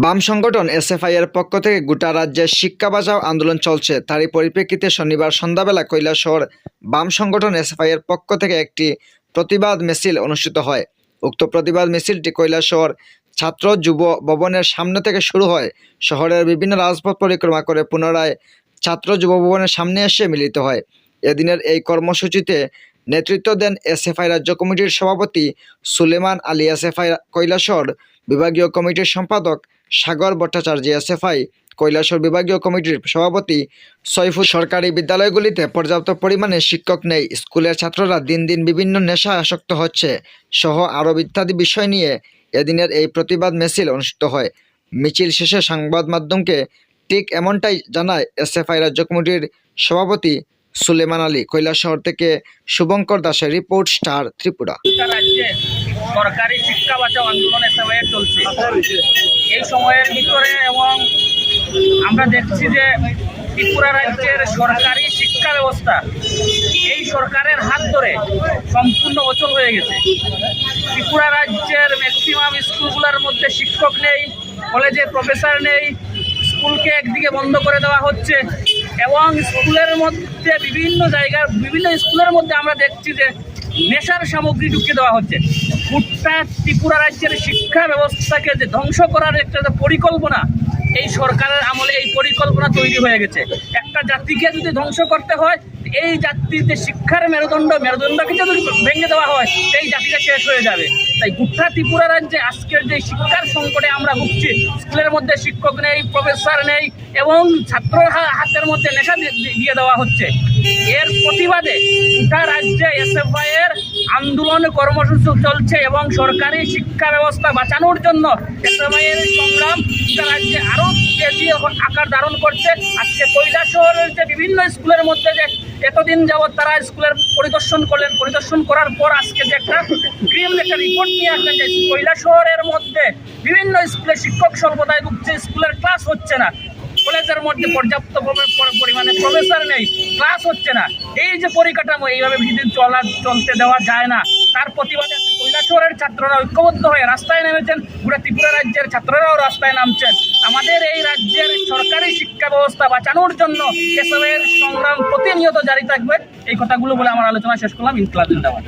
বাম সংগঠন এসএফআই এর পক্ষ থেকে গোটা রাজ্যে শিক্ষা বাঁচাও আন্দোলন চলছে। তারই পরিপ্রেক্ষিতে শনিবার সন্ধ্যাবেলা কৈলাসহর বাম সংগঠন এসএফআই এর পক্ষ থেকে একটি প্রতিবাদ মিছিল অনুষ্ঠিত হয়। উক্ত প্রতিবাদ মিছিলটি কৈলাসহর ছাত্র যুব ভবনের সামনে থেকে শুরু হয়। শহরের বিভিন্ন রাজপথ পরিক্রমা করে পুনরায় ছাত্র যুব ভবনের সামনে এসে মিলিত হয়। এদিনের এই কর্মসূচিতে নেতৃত্ব দেন এসএফআই রাজ্য কমিটির সভাপতি সুলেমান আলী, এসএফআই কৈলাসহর বিভাগীয় কমিটির সম্পাদক সাগর ভট্টাচার্য, এসএফআই কৈলাসহর বিভাগীয় কমিটির সভাপতি সৈফুল। সরকারি বিদ্যালয়গুলিতে পর্যাপ্ত পরিমাণে শিক্ষক নেই, স্কুলের ছাত্ররা দিন দিন বিভিন্ন নেশায় আসক্ত হচ্ছে সহ আরও ইত্যাদি বিষয় নিয়ে এদিনের এই প্রতিবাদ মিছিল অনুষ্ঠিত হয়। মিছিল শেষে সংবাদ মাধ্যমকে ঠিক এমনটাই জানায় এসএফআই রাজ্য কমিটির সভাপতি সুলেমান আলী। কৈলাসহর থেকে শুভঙ্কর দাসের রিপোর্ট, স্টার ত্রিপুরা। রাজ্যে সরকারি শিক্ষা বাঁচাও আন্দোলন এসএফআই চলছে এই সময়ের ভিতরে, এবং আমরা দেখছি যে ত্রিপুরা রাজ্যের সরকারি শিক্ষা ব্যবস্থা এই সরকারের হাত ধরে সম্পূর্ণ অচল হয়ে গেছে। ত্রিপুরা রাজ্যের ম্যাক্সিমাম স্কুলগুলোর মধ্যে শিক্ষক নেই, কলেজে প্রফেসর নেই, স্কুলকে একদিকে বন্ধ করে দেওয়া হচ্ছে এবং স্কুলের মধ্যে বিভিন্ন জায়গার বিভিন্ন স্কুলের মধ্যে আমরা দেখছি যে নেশার সামগ্রী ঢুকিয়ে দেওয়া হচ্ছে। গোটা ত্রিপুরা রাজ্যের শিক্ষা ব্যবস্থাকে যে ধ্বংস করার একটা পরিকল্পনা এই সরকারের আমলে এই পরিকল্পনা তৈরি হয়ে গেছে। একটা জাতিকে যদি ধ্বংস করতে হয়, এই জাতির যে শিক্ষার মেরুদণ্ডকে যদি ভেঙে দেওয়া হয়, এই জাতিটা শেষ হয়ে যাবে। তাই গোটা ত্রিপুরা রাজ্যে আজকের যে শিক্ষার সংকটে আমরা ভুগছি, স্কুলের মধ্যে শিক্ষক নেই, প্রফেসর নেই এবং ছাত্রর হাতের মধ্যে নেশা দিয়ে দেওয়া হচ্ছে। এর প্রতিবাদে গোটা রাজ্যে এসএফআই এর আন্দোলন কর্মসূচি চলছে এবং সরকারি শিক্ষা ব্যবস্থা বাঁচানোর জন্য এসএফআই এর সংগ্রাম গোটা রাজ্যে আরও তেজি আকার ধারণ করছে। আজকে কৈলাসহরের যে বিভিন্ন স্কুলের মধ্যে যে এতদিন যাবৎ তারা স্কুলের পরিদর্শন করলেন, পরিদর্শন করার পর আজকে যে একটা একটা রিপোর্ট নিয়ে আসলেন যে কৈলাসহরের মধ্যে বিভিন্ন স্কুলে শিক্ষক স্বল্পতায় ভুগছে, স্কুলের ক্লাস হচ্ছে না, কলেজের মধ্যে পর্যাপ্ত পরিমাণে প্রফেসর নেই, ক্লাস হচ্ছে না। এই যে পরিকাঠামো এইভাবে ভিতরে চলতে দেওয়া যায় না। তার প্রতিবাদে কৈলাসহরের ছাত্ররা ঐক্যবদ্ধ হয়ে রাস্তায় নেমেছেন, গোটা ত্রিপুরা রাজ্যের ছাত্ররাও রাস্তায় নামছেন। আমাদের এই রাজ্যের সরকারি শিক্ষা ব্যবস্থা বাঁচানোর জন্য এসবের সংগ্রাম প্রতিনিয়ত জারি থাকবে। এই কথাগুলো বলে আমার আলোচনা শেষ করলাম। ইনকলাব জিন্দাবাদ।